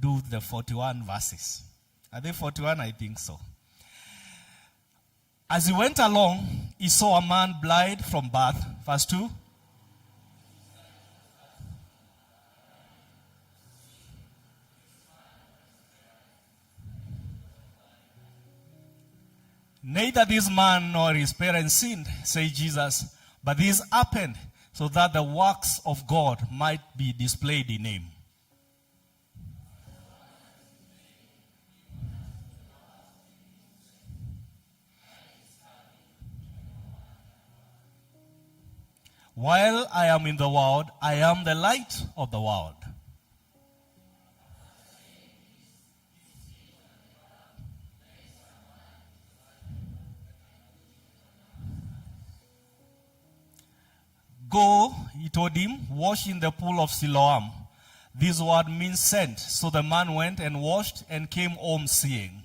do the 41 verses. Are they 41? I think so. As he went along, he saw a man blind from birth. Verse 2. Neither this man nor his parents sinned, says Jesus, but this happened so that the works of God might be displayed in him. While I am in the world, I am the light of the world. Go, he told him, wash in the pool of Siloam. This word means sent. So the man went and washed and came home seeing.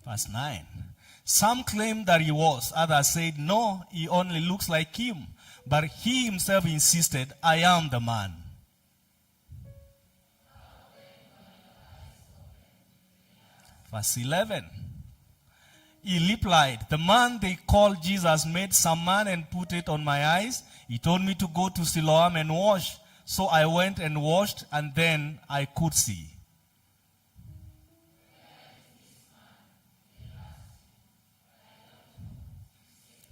Verse 9. Some claimed that he was. Others said, no, he only looks like him. But he himself insisted, I am the man. Verse 11. He replied, the man they called Jesus made some man and put it on my eyes. He told me to go to Siloam and wash. So I went and washed, and then I could see.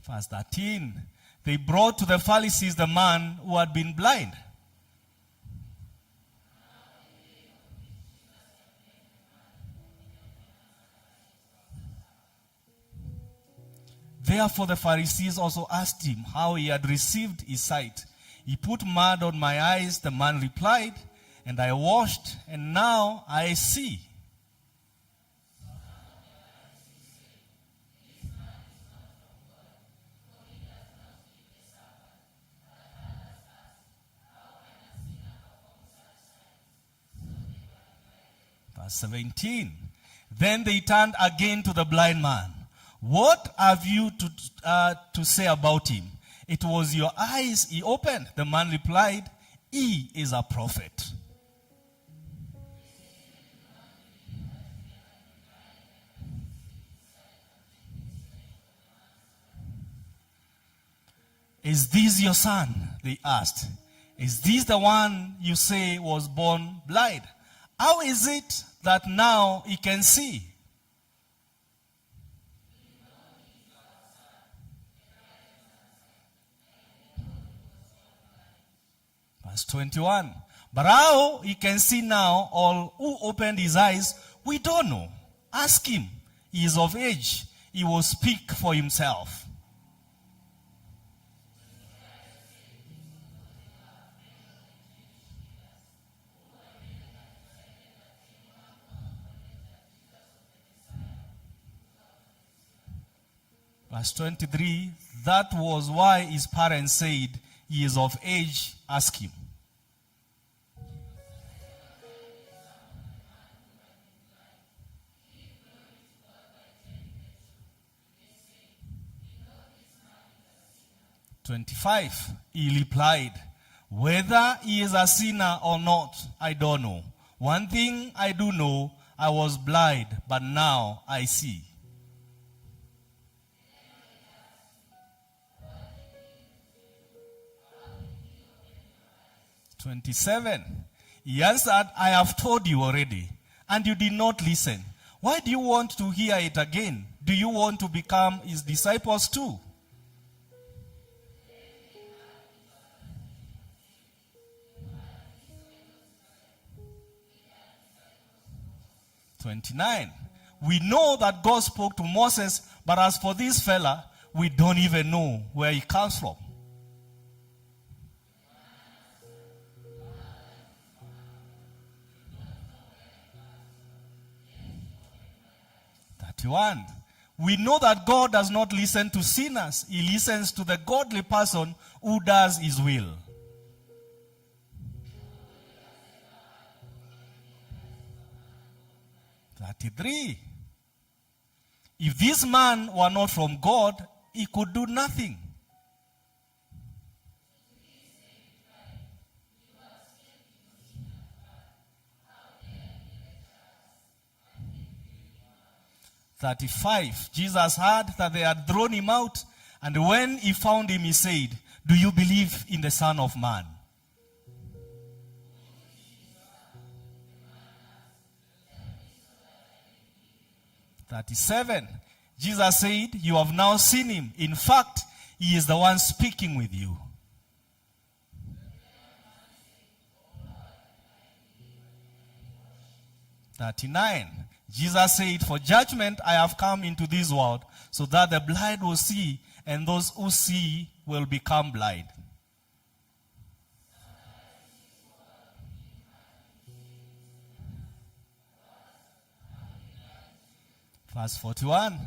Verse 13. They brought to the Pharisees the man who had been blind. Therefore the Pharisees also asked him how he had received his sight. He put mud on my eyes, the man replied, and I washed, and now I see. Verse 17. Then they turned again to the blind man. What have you to say about him? It was your eyes he opened. The man replied, he is a prophet. Is this your son? They asked. Is this the one you say was born blind? How is it that now he can see? Verse 21. But how he can see now, or who opened his eyes, we don't know. Ask him. He is of age. He will speak for himself. Verse 23. That was why his parents said, he is of age, ask him. "25, he replied, whether he is a sinner or not, I don't know. One thing I do know, I was blind, but now I see." "27, he answered, I have told you already, and you did not listen. Why do you want to hear it again? Do you want to become his disciples too?" 29, we know that God spoke to Moses, but as for this fella, we don't even know where he comes from. 31, we know that God does not listen to sinners. He listens to the godly person who does his will. 33, if this man were not from God, he could do nothing. "35, Jesus heard that they had thrown him out, and when he found him, he said, 'Do you believe in the Son of Man?' 37, Jesus said, 'You have now seen him. In fact, he is the one speaking with you.' 39, Jesus said, 'For judgment I have come into this world, so that the blind will see, and those who see will become blind.' 41,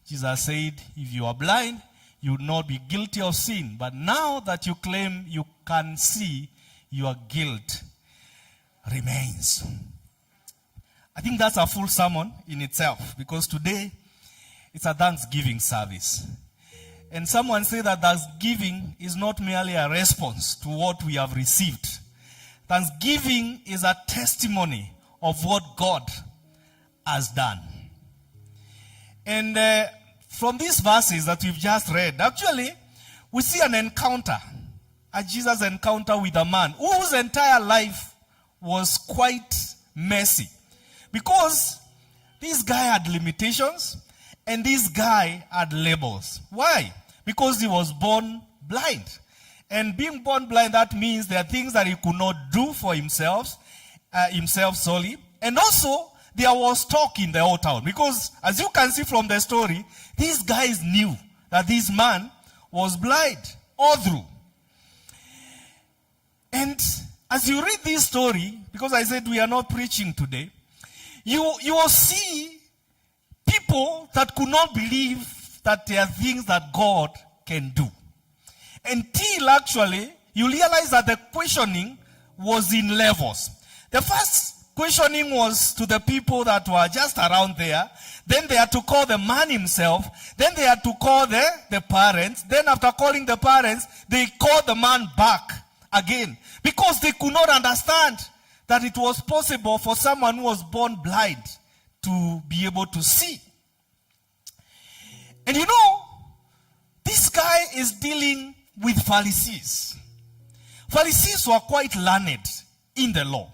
Jesus said, 'If you are blind, you would not be guilty of sin. But now that you claim you can see, your guilt remains.'" I think that's a full sermon in itself, because today it's a Thanksgiving service. And someone said that Thanksgiving is not merely a response to what we have received. Thanksgiving is a testimony of what God has done. And from these verses that we've just read, actually, we see an encounter, a Jesus encounter with a man whose entire life was quite messy. Because this guy had limitations, and this guy had labels. Why? Because he was born blind. And being born blind, that means there are things that he could not do for himself solely. And also, there was talk in the whole town. Because, as you can see from the story, these guys knew that this man was blind all through. And as you read this story, because I said we are not preaching today, you will see people that could not believe that there are things that God can do. Until actually you realize that the questioning was in levels. The first questioning was to the people that were just around there. Then they had to call the man himself. Then they had to call the parents. Then after calling the parents, they called the man back again. Because they could not understand that it was possible for someone who was born blind to be able to see. And you know, this guy is dealing with Pharisees. Pharisees were quite learned in the law.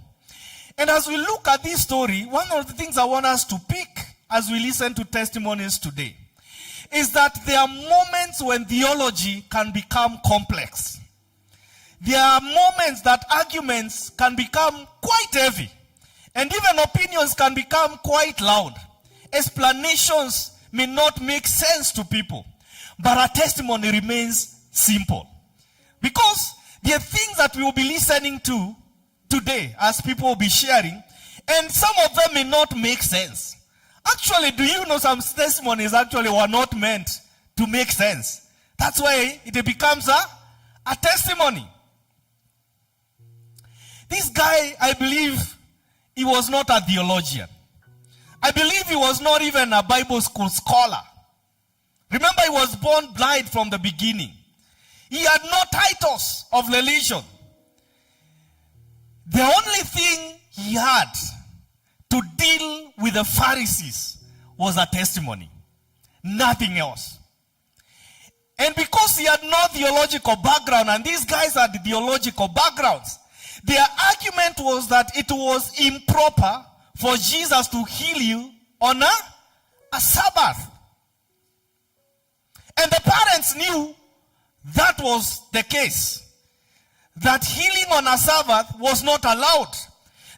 And as we look at this story, one of the things I want us to pick as we listen to testimonies today is that there are moments when theology can become complex. There are moments that arguments can become quite heavy. And even opinions can become quite loud. Explanations may not make sense to people. But our testimony remains simple. Because there are things that we will be listening to today as people will be sharing. And some of them may not make sense. Actually, do you know some testimonies actually were not meant to make sense? That's why it becomes a testimony. This guy, I believe, he was not a theologian. I believe he was not even a Bible school scholar. Remember, he was born blind from the beginning. He had no titles of religion. The only thing he had to deal with the Pharisees was a testimony. Nothing else. And because he had no theological background, and these guys had theological backgrounds, their argument was that it was improper for Jesus to heal you on a Sabbath. And the parents knew that was the case. That healing on a Sabbath was not allowed.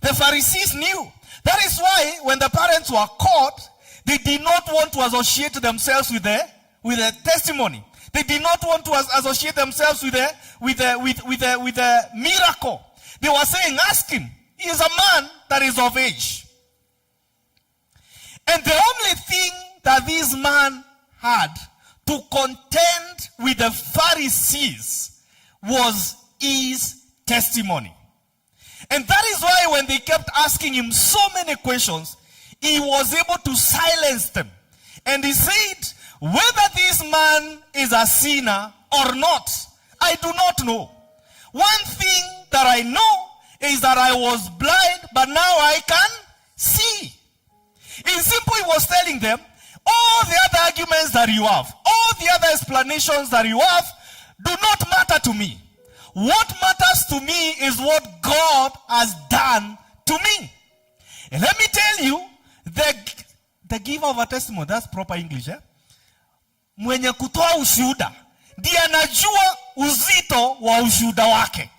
The Pharisees knew. That is why when the parents were caught, they did not want to associate themselves with the testimony. They did not want to associate themselves with the miracle. They were saying, ask him. He is a man that is of age. And the only thing that this man had to contend with the Pharisees was his testimony. And that is why when they kept asking him so many questions, he was able to silence them. And he said, whether this this man is a sinner or not, I do not know. One thing that I know is that I was blind, but now I can see. In simple, he was telling them, all the other arguments that you have, all the other explanations that you have, do not matter to me. What matters to me is what God has done to me. And let me tell you, the giver of a testimony, that's proper English, eh? Mwenye kutoa ushuhuda ndiye anajua uzito wa ushuhuda wake.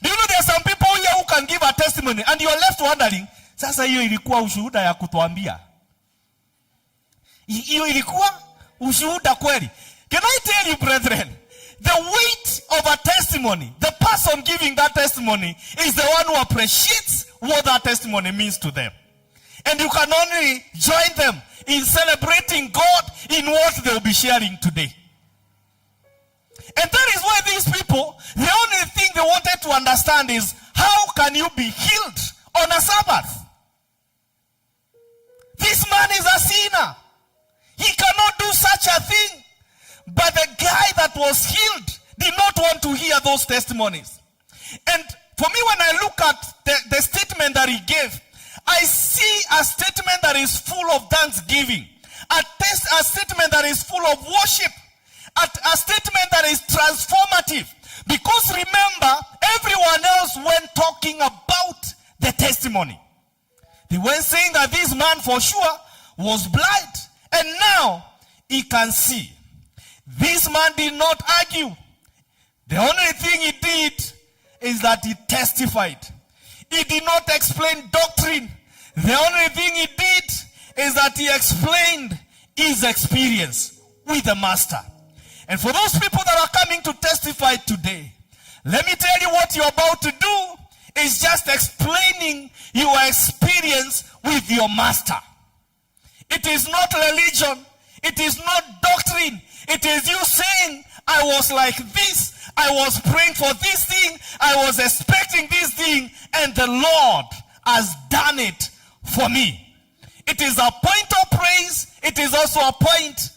Do you know there are some people here who can give a testimony and you are left wondering, sasa hiyo ilikuwa ushuhuda ya kutuambia? Hiyo ilikuwa ushuhuda kweli? Can I tell you, brethren, the weight of a testimony, the person giving that testimony is the one who appreciates what that testimony means to them. And you can only join them in celebrating God in what they will be sharing today. And that is why these people, the only thing they wanted to understand is, how can you be healed on a Sabbath? This man is a sinner. He cannot do such a thing. But the guy that was healed did not want to hear those testimonies. And for me, when I look at the statement that he gave, I see a statement that is full of thanksgiving, a statement that is full of worship, a statement that is transformative. Because remember, everyone else went talking about the testimony. They were saying that this man for sure was blind, and now he can see. This man did not argue. The only thing he did is that he testified. He did not explain doctrine. The only thing he did is that he explained his experience with the master. And for those people that are coming to testify today, let me tell you what you're about to do is just explaining your experience with your master. It is not religion. It is not doctrine. It is you saying, I was like this. I was praying for this thing. I was expecting this thing. And the Lord has done it for me. It is a point of praise. It is also a point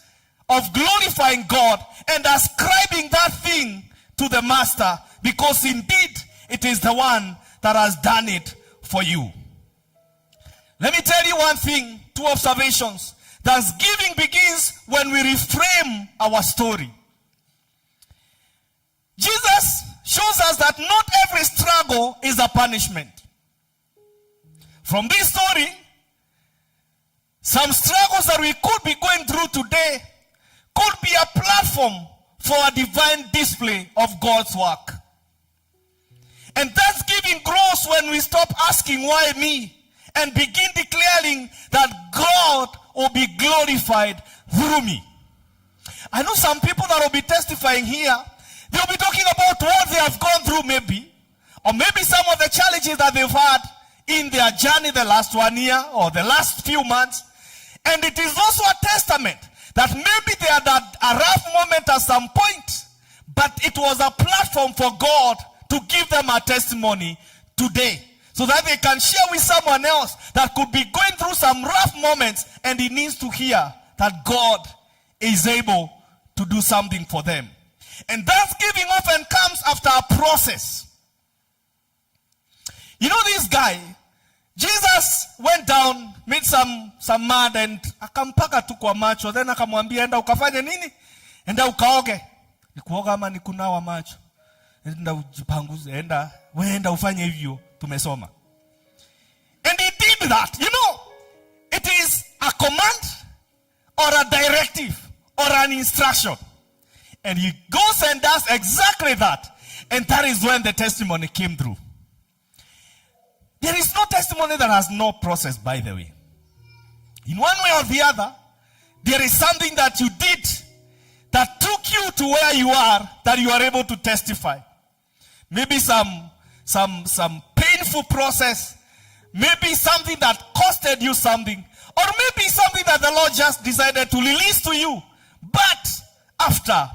of glorifying God and ascribing that thing to the master, because indeed it is the one that has done it for you. Let me tell you one thing, two observations. Thanksgiving begins when we reframe our story. Jesus shows us that not every struggle is a punishment. From this story, some struggles that we could be going through today could be a platform for a divine display of God's work. And thanksgiving grows when we stop asking, why me? And begin declaring that God will be glorified through me. I know some people that will be testifying here, they'll be talking about what they have gone through maybe, or maybe some of the challenges that they've had in their journey the last 1 year or the last few months. And it is also a testament that maybe they had a rough moment at some point, but it was a platform for God to give them a testimony today, so that they can share with someone else that could be going through some rough moments and he needs to hear that God is able to do something for them. And thanksgiving often comes after a process. You know this guy, Jesus went down, made some mud and akampaka tu kwa macho, then akamwambia enda ukafanye nini? Enda ukaoge. Ni kuoga ama ni kunawa macho? Enda ujipanguze, enda ufanye hivyo, tumesoma. And he did that. You know, it is a command or a directive or an instruction. And he goes and does exactly that. And that is when the testimony came through. There is no testimony that has no process, by the way. In one way or the other, there is something that you did that took you to where you are, that you are able to testify. Maybe some painful process. Maybe something that costed you something. Or maybe something that the Lord just decided to release to you. But after